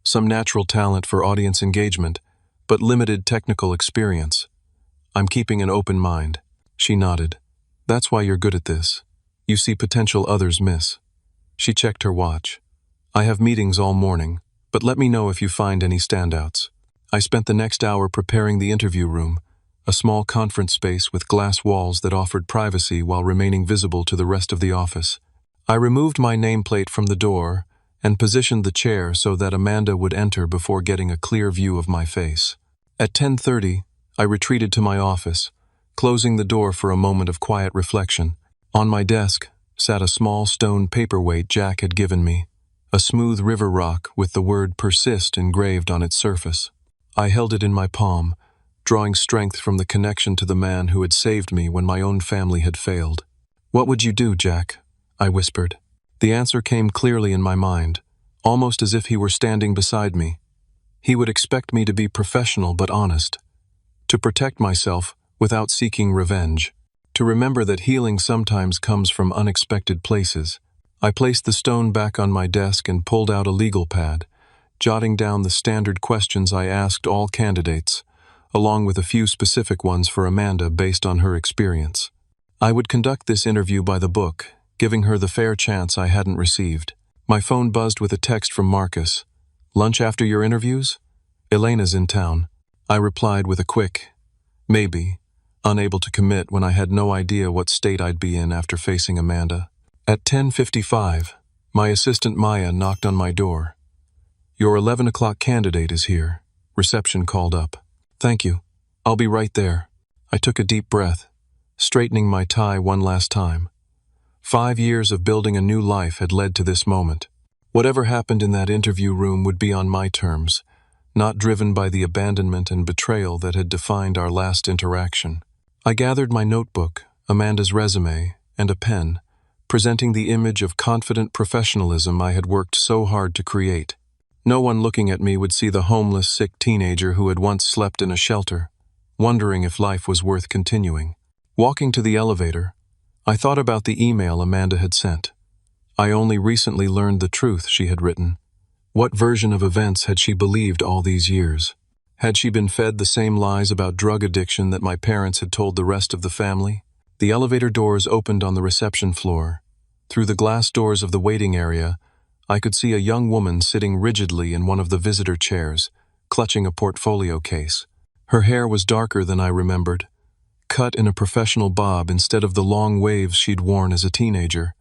Some natural talent for audience engagement, but limited technical experience. "I'm keeping an open mind." She nodded. "That's why you're good at this. You see potential others miss." She checked her watch. "I have meetings all morning, but let me know if you find any standouts." I spent the next hour preparing the interview room, a small conference space with glass walls that offered privacy while remaining visible to the rest of the office. I removed my nameplate from the door and positioned the chair so that Amanda would enter before getting a clear view of my face. At 10:30, I retreated to my office, closing the door for a moment of quiet reflection. On my desk sat a small stone paperweight Jack had given me, a smooth river rock with the word "persist" engraved on its surface. I held it in my palm, drawing strength from the connection to the man who had saved me when my own family had failed. "What would you do, Jack?" I whispered. The answer came clearly in my mind, almost as if he were standing beside me. He would expect me to be professional but honest, to protect myself without seeking revenge, to remember that healing sometimes comes from unexpected places. I placed the stone back on my desk and pulled out a legal pad, jotting down the standard questions I asked all candidates, along with a few specific ones for Amanda based on her experience. I would conduct this interview by the book, giving her the fair chance I hadn't received. My phone buzzed with a text from Marcus. "Lunch after your interviews? Elena's in town." I replied with a quick, "Maybe," unable to commit when I had no idea what state I'd be in after facing Amanda. At 10:55, my assistant Maya knocked on my door. "Your 11 o'clock candidate is here," reception called up. "Thank you. I'll be right there." I took a deep breath, straightening my tie one last time. 5 years of building a new life had led to this moment. Whatever happened in that interview room would be on my terms, not driven by the abandonment and betrayal that had defined our last interaction. I gathered my notebook, Amanda's resume, and a pen, presenting the image of confident professionalism I had worked so hard to create. No one looking at me would see the homeless, sick teenager who had once slept in a shelter, wondering if life was worth continuing. Walking to the elevator, I thought about the email Amanda had sent. I only recently learned the truth she had written. What version of events had she believed all these years? Had she been fed the same lies about drug addiction that my parents had told the rest of the family? The elevator doors opened on the reception floor. Through the glass doors of the waiting area, I could see a young woman sitting rigidly in one of the visitor chairs, clutching a portfolio case. Her hair was darker than I remembered, cut in a professional bob instead of the long waves she'd worn as a teenager.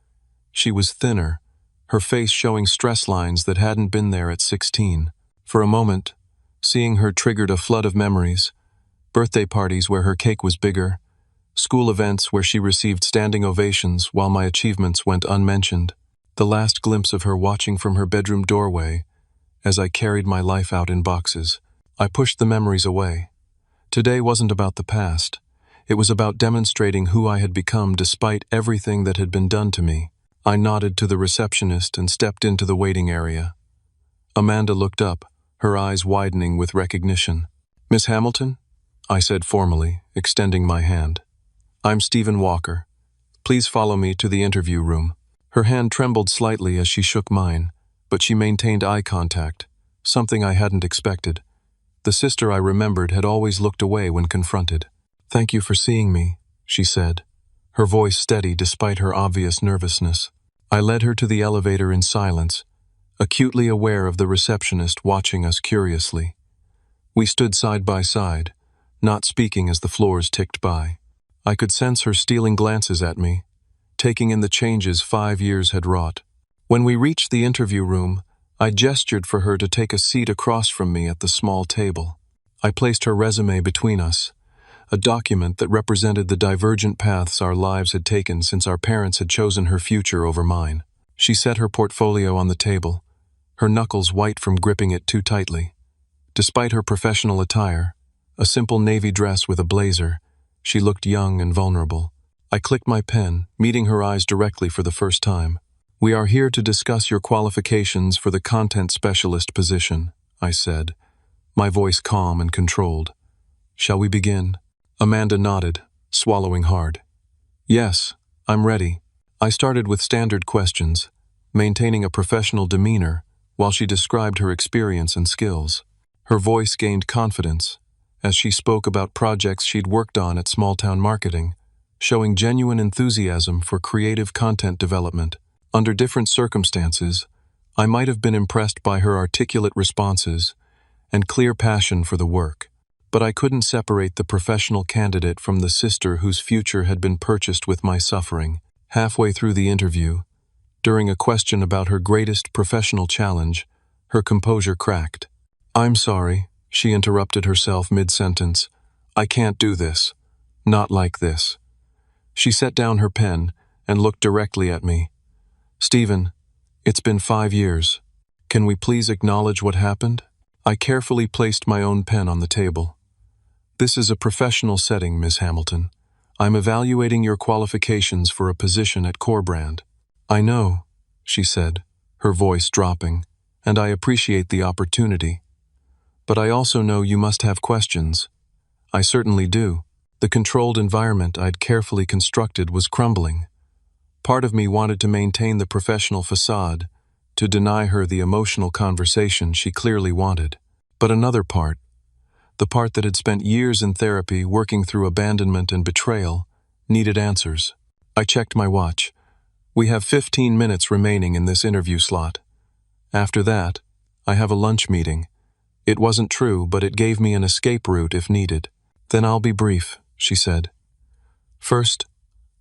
She was thinner, her face showing stress lines that hadn't been there at 16. For a moment, seeing her triggered a flood of memories. Birthday parties where her cake was bigger, school events where she received standing ovations while my achievements went unmentioned. The last glimpse of her watching from her bedroom doorway as I carried my life out in boxes. I pushed the memories away. Today wasn't about the past. It was about demonstrating who I had become despite everything that had been done to me. I nodded to the receptionist and stepped into the waiting area. Amanda looked up, her eyes widening with recognition. "Miss Hamilton?" I said formally, extending my hand. "I'm Stephen Walker. Please follow me to the interview room." Her hand trembled slightly as she shook mine, but she maintained eye contact, something I hadn't expected. The sister I remembered had always looked away when confronted. "Thank you for seeing me," she said, her voice steady despite her obvious nervousness. I led her to the elevator in silence, acutely aware of the receptionist watching us curiously. We stood side by side, not speaking as the floors ticked by. I could sense her stealing glances at me, taking in the changes 5 years had wrought. When we reached the interview room, I gestured for her to take a seat across from me at the small table. I placed her resume between us, a document that represented the divergent paths our lives had taken since our parents had chosen her future over mine. She set her portfolio on the table, her knuckles white from gripping it too tightly. Despite her professional attire, a simple navy dress with a blazer, she looked young and vulnerable. I clicked my pen, meeting her eyes directly for the first time. "We are here to discuss your qualifications for the content specialist position," I said, my voice calm and controlled. "Shall we begin?" Amanda nodded, swallowing hard. "Yes, I'm ready." I started with standard questions, maintaining a professional demeanor while she described her experience and skills. Her voice gained confidence as she spoke about projects she'd worked on at small-town marketing, showing genuine enthusiasm for creative content development. Under different circumstances, I might have been impressed by her articulate responses and clear passion for the work, but I couldn't separate the professional candidate from the sister whose future had been purchased with my suffering. Halfway through the interview, during a question about her greatest professional challenge, her composure cracked. "I'm sorry," she interrupted herself mid-sentence. "I can't do this. Not like this." She set down her pen and looked directly at me. "Stephen, it's been 5 years. Can we please acknowledge what happened?" I carefully placed my own pen on the table. "This is a professional setting, Miss Hamilton. I'm evaluating your qualifications for a position at Corebrand." "I know," she said, her voice dropping, "and I appreciate the opportunity. But I also know you must have questions." "I certainly do." The controlled environment I'd carefully constructed was crumbling. Part of me wanted to maintain the professional facade, to deny her the emotional conversation she clearly wanted. But another part, the part that had spent years in therapy working through abandonment and betrayal, needed answers. I checked my watch. "We have 15 minutes remaining in this interview slot. After that, I have a lunch meeting." It wasn't true, but it gave me an escape route if needed. "Then I'll be brief," she said. "First,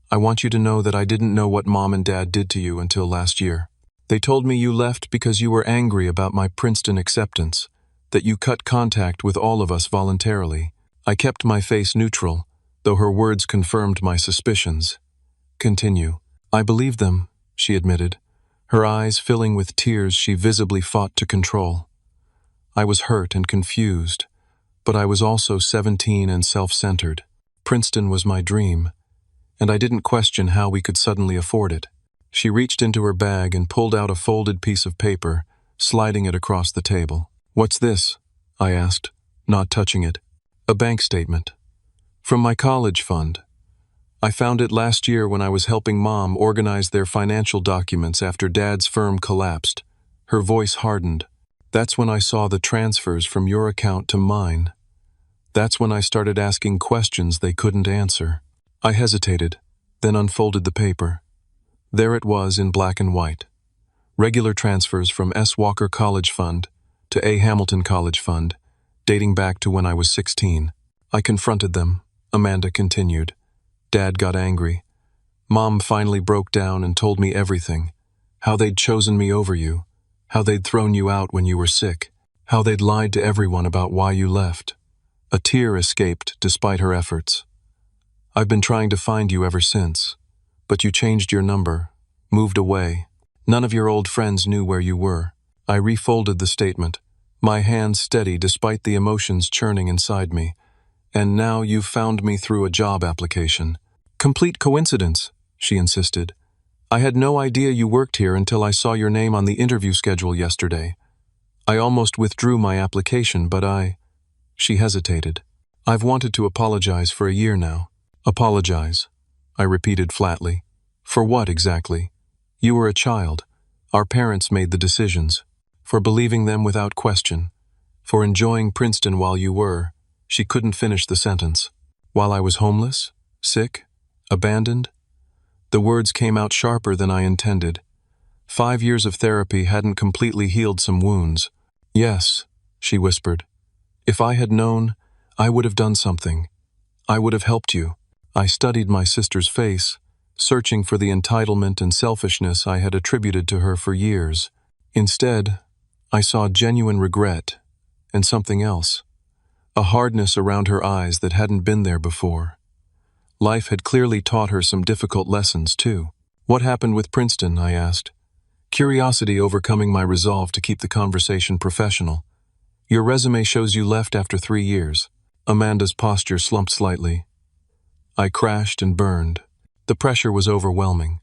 I want you to know that I didn't know what Mom and Dad did to you until last year. They told me you left because you were angry about my Princeton acceptance, that you cut contact with all of us voluntarily." I kept my face neutral, though her words confirmed my suspicions. "Continue." "I believed them," she admitted, her eyes filling with tears she visibly fought to control. I was hurt and confused, but I was also 17 and self-centered. Princeton was my dream, and I didn't question how we could suddenly afford it. She reached into her bag and pulled out a folded piece of paper, sliding it across the table. "What's this?" I asked, not touching it. "A bank statement. From my college fund. I found it last year when I was helping Mom organize their financial documents after Dad's firm collapsed." Her voice hardened. "That's when I saw the transfers from your account to mine. That's when I started asking questions they couldn't answer." I hesitated, then unfolded the paper. There it was in black and white. Regular transfers from S. Walker College Fund to A. Hamilton College Fund, dating back to when I was 16. "I confronted them," Amanda continued. "Dad got angry. Mom finally broke down and told me everything. How they'd chosen me over you. How they'd thrown you out when you were sick. How they'd lied to everyone about why you left." A tear escaped despite her efforts. "I've been trying to find you ever since, but you changed your number, moved away. None of your old friends knew where you were." I refolded the statement, my hands steady despite the emotions churning inside me. "And now you've found me through a job application." "Complete coincidence," she insisted. "I had no idea you worked here until I saw your name on the interview schedule yesterday. I almost withdrew my application, but She hesitated. "I've wanted to apologize for a year now." "Apologize," I repeated flatly. "For what exactly?" "You were a child. Our parents made the decisions. For believing them without question. For enjoying Princeton while you were." She couldn't finish the sentence. "While I was homeless? Sick? Abandoned?" The words came out sharper than I intended. 5 years of therapy hadn't completely healed some wounds. Yes, she whispered. If I had known, I would have done something. I would have helped you. I studied my sister's face, searching for the entitlement and selfishness I had attributed to her for years. Instead, I saw genuine regret and something else, a hardness around her eyes that hadn't been there before. Life had clearly taught her some difficult lessons, too. What happened with Princeton? I asked, curiosity overcoming my resolve to keep the conversation professional. Your resume shows you left after 3 years. Amanda's posture slumped slightly. I crashed and burned. The pressure was overwhelming.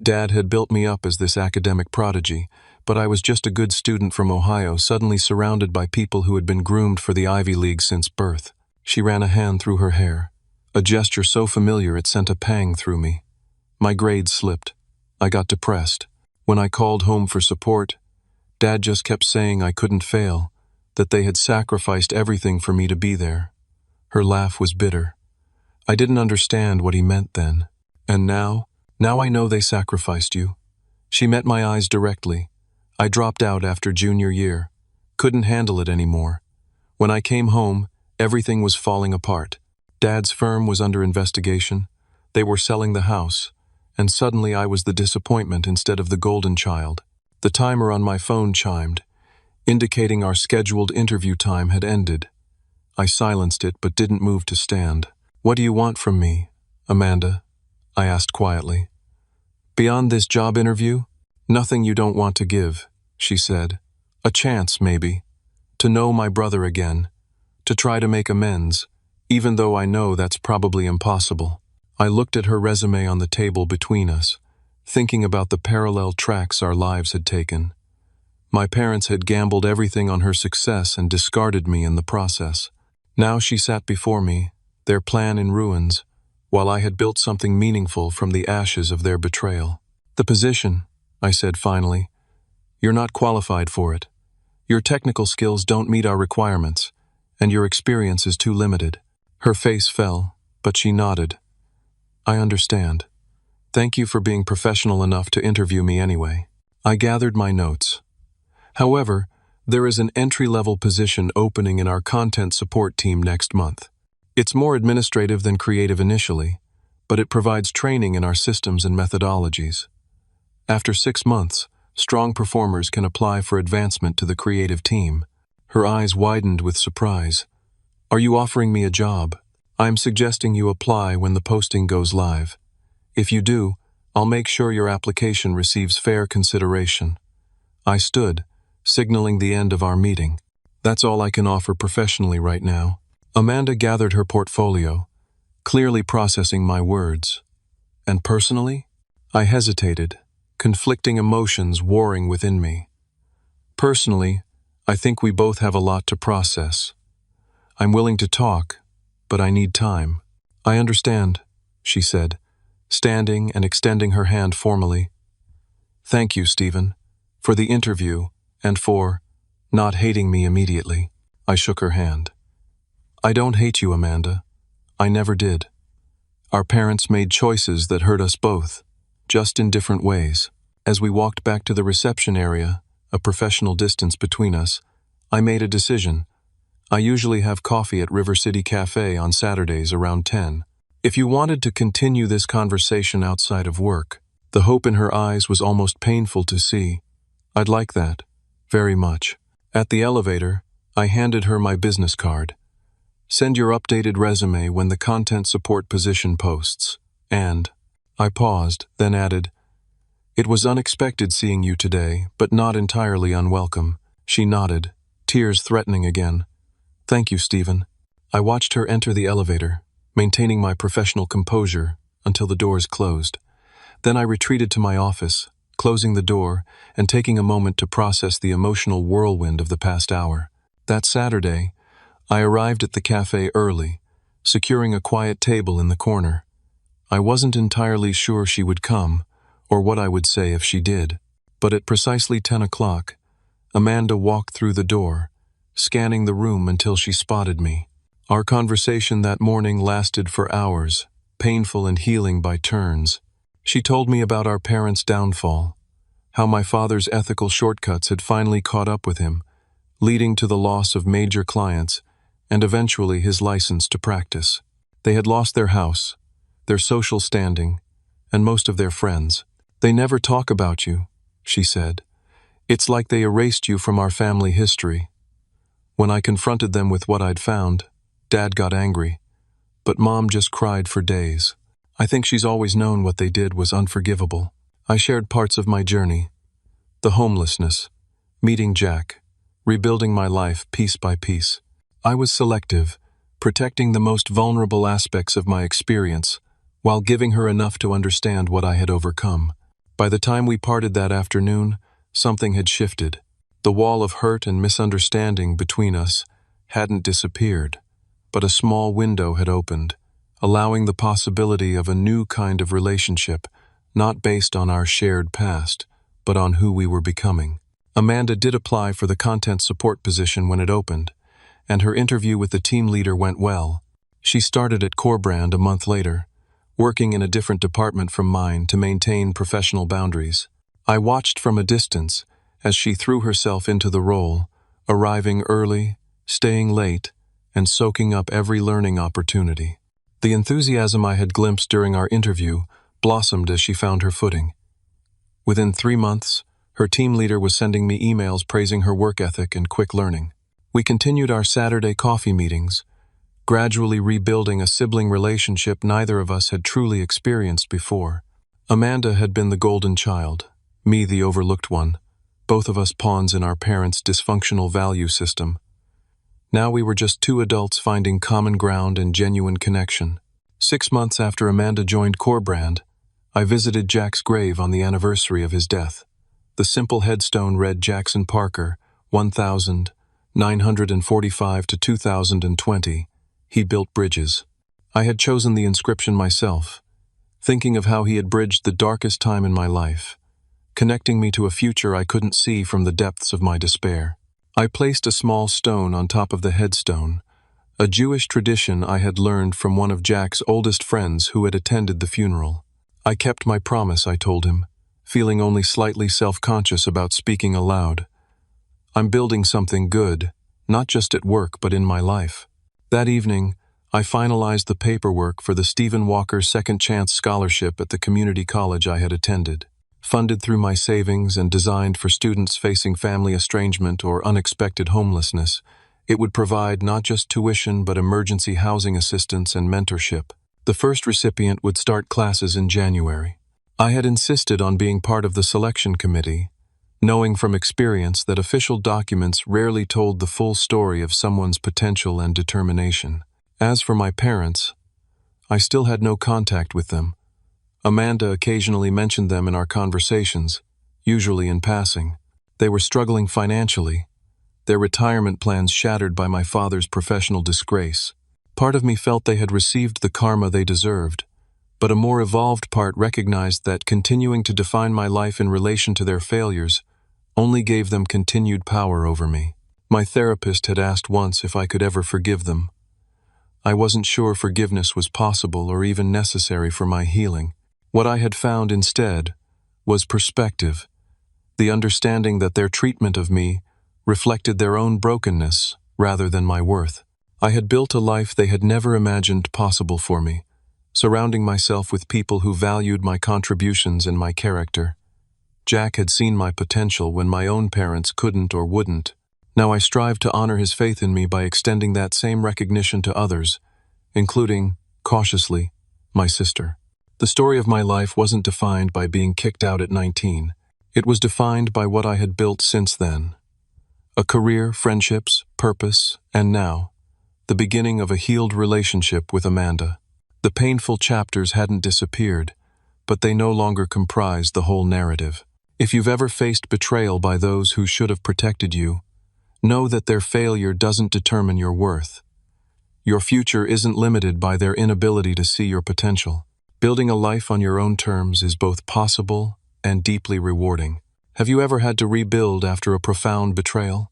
Dad had built me up as this academic prodigy, but I was just a good student from Ohio, suddenly surrounded by people who had been groomed for the Ivy League since birth. She ran a hand through her hair, a gesture so familiar it sent a pang through me. My grades slipped. I got depressed. When I called home for support, Dad just kept saying I couldn't fail, that they had sacrificed everything for me to be there. Her laugh was bitter. I didn't understand what he meant then. And now I know they sacrificed you. She met my eyes directly. I dropped out after junior year. Couldn't handle it anymore. When I came home, everything was falling apart. Dad's firm was under investigation. They were selling the house. And suddenly I was the disappointment instead of the golden child. The timer on my phone chimed, indicating our scheduled interview time had ended. I silenced it but didn't move to stand. What do you want from me, Amanda? I asked quietly. Beyond this job interview? Nothing you don't want to give, she said. A chance, maybe. To know my brother again. To try to make amends, even though I know that's probably impossible. I looked at her resume on the table between us, thinking about the parallel tracks our lives had taken. My parents had gambled everything on her success and discarded me in the process. Now she sat before me, their plan in ruins, while I had built something meaningful from the ashes of their betrayal. The position, I said finally. You're not qualified for it. Your technical skills don't meet our requirements, and your experience is too limited. Her face fell, but she nodded. I understand. Thank you for being professional enough to interview me anyway. I gathered my notes. However, there is an entry-level position opening in our content support team next month. It's more administrative than creative initially, but it provides training in our systems and methodologies. After 6 months, strong performers can apply for advancement to the creative team. Her eyes widened with surprise. Are you offering me a job? I'm suggesting you apply when the posting goes live. If you do, I'll make sure your application receives fair consideration. I stood, signaling the end of our meeting. That's all I can offer professionally right now. Amanda gathered her portfolio, clearly processing my words. And personally? I hesitated, conflicting emotions warring within me. Personally, I think we both have a lot to process. I'm willing to talk, but I need time. I understand, she said, standing and extending her hand formally. Thank you, Stephen, for the interview and for not hating me immediately. I shook her hand. I don't hate you, Amanda. I never did. Our parents made choices that hurt us both, just in different ways. As we walked back to the reception area, a professional distance between us, I made a decision. I usually have coffee at River City Cafe on Saturdays around 10. If you wanted to continue this conversation outside of work, the hope in her eyes was almost painful to see. I'd like that, very much. At the elevator, I handed her my business card. Send your updated resume when the content support position posts. And, I paused, then added, it was unexpected seeing you today, but not entirely unwelcome. She nodded, tears threatening again. Thank you, Stephen. I watched her enter the elevator, maintaining my professional composure until the doors closed. Then I retreated to my office, closing the door and taking a moment to process the emotional whirlwind of the past hour. That Saturday, I arrived at the cafe early, securing a quiet table in the corner. I wasn't entirely sure she would come, or what I would say if she did. But at precisely 10 o'clock, Amanda walked through the door, scanning the room until she spotted me. Our conversation that morning lasted for hours, painful and healing by turns. She told me about our parents' downfall, how my father's ethical shortcuts had finally caught up with him, leading to the loss of major clients and eventually his license to practice. They had lost their house, their social standing, and most of their friends. "They never talk about you," she said. "It's like they erased you from our family history." When I confronted them with what I'd found, Dad got angry, but Mom just cried for days. I think she's always known what they did was unforgivable. I shared parts of my journey: the homelessness, meeting Jack, rebuilding my life piece by piece. I was selective, protecting the most vulnerable aspects of my experience, while giving her enough to understand what I had overcome. By the time we parted that afternoon, something had shifted. The wall of hurt and misunderstanding between us hadn't disappeared, but a small window had opened, allowing the possibility of a new kind of relationship, not based on our shared past, but on who we were becoming. Amanda did apply for the content support position when it opened, and her interview with the team leader went well. She started at Corebrand a month later, working in a different department from mine to maintain professional boundaries. I watched from a distance as she threw herself into the role, arriving early, staying late, and soaking up every learning opportunity. The enthusiasm I had glimpsed during our interview blossomed as she found her footing. Within 3 months, her team leader was sending me emails praising her work ethic and quick learning. We continued our Saturday coffee meetings, gradually rebuilding a sibling relationship neither of us had truly experienced before. Amanda had been the golden child, me the overlooked one, both of us pawns in our parents' dysfunctional value system. Now we were just two adults finding common ground and genuine connection. 6 months after Amanda joined Corebrand, I visited Jack's grave on the anniversary of his death. The simple headstone read Jackson Parker, 1945 to 2020. He built bridges. I had chosen the inscription myself, thinking of how he had bridged the darkest time in my life, connecting me to a future I couldn't see from the depths of my despair. I placed a small stone on top of the headstone, a Jewish tradition I had learned from one of Jack's oldest friends who had attended the funeral. I kept my promise, I told him, feeling only slightly self-conscious about speaking aloud. I'm building something good, not just at work but in my life. That evening, I finalized the paperwork for the Stephen Walker Second Chance Scholarship at the community college I had attended. Funded through my savings and designed for students facing family estrangement or unexpected homelessness, it would provide not just tuition but emergency housing assistance and mentorship. The first recipient would start classes in January. I had insisted on being part of the selection committee, knowing from experience that official documents rarely told the full story of someone's potential and determination. As for my parents, I still had no contact with them. Amanda occasionally mentioned them in our conversations, usually in passing. They were struggling financially, their retirement plans shattered by my father's professional disgrace. Part of me felt they had received the karma they deserved, but a more evolved part recognized that continuing to define my life in relation to their failures only gave them continued power over me. My therapist had asked once if I could ever forgive them. I wasn't sure forgiveness was possible or even necessary for my healing. What I had found instead was perspective, the understanding that their treatment of me reflected their own brokenness rather than my worth. I had built a life they had never imagined possible for me, surrounding myself with people who valued my contributions and my character. Jack had seen my potential when my own parents couldn't or wouldn't. Now I strive to honor his faith in me by extending that same recognition to others, including, cautiously, my sister. The story of my life wasn't defined by being kicked out at 19. It was defined by what I had built since then. A career, friendships, purpose, and now, the beginning of a healed relationship with Amanda. The painful chapters hadn't disappeared, but they no longer comprised the whole narrative. If you've ever faced betrayal by those who should have protected you, know that their failure doesn't determine your worth. Your future isn't limited by their inability to see your potential. Building a life on your own terms is both possible and deeply rewarding. Have you ever had to rebuild after a profound betrayal?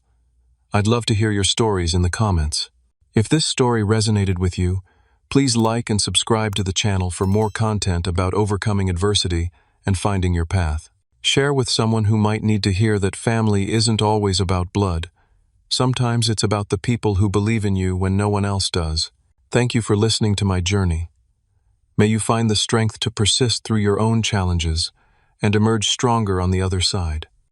I'd love to hear your stories in the comments. If this story resonated with you, please like and subscribe to the channel for more content about overcoming adversity and finding your path. Share with someone who might need to hear that family isn't always about blood. Sometimes it's about the people who believe in you when no one else does. Thank you for listening to my journey. May you find the strength to persist through your own challenges and emerge stronger on the other side.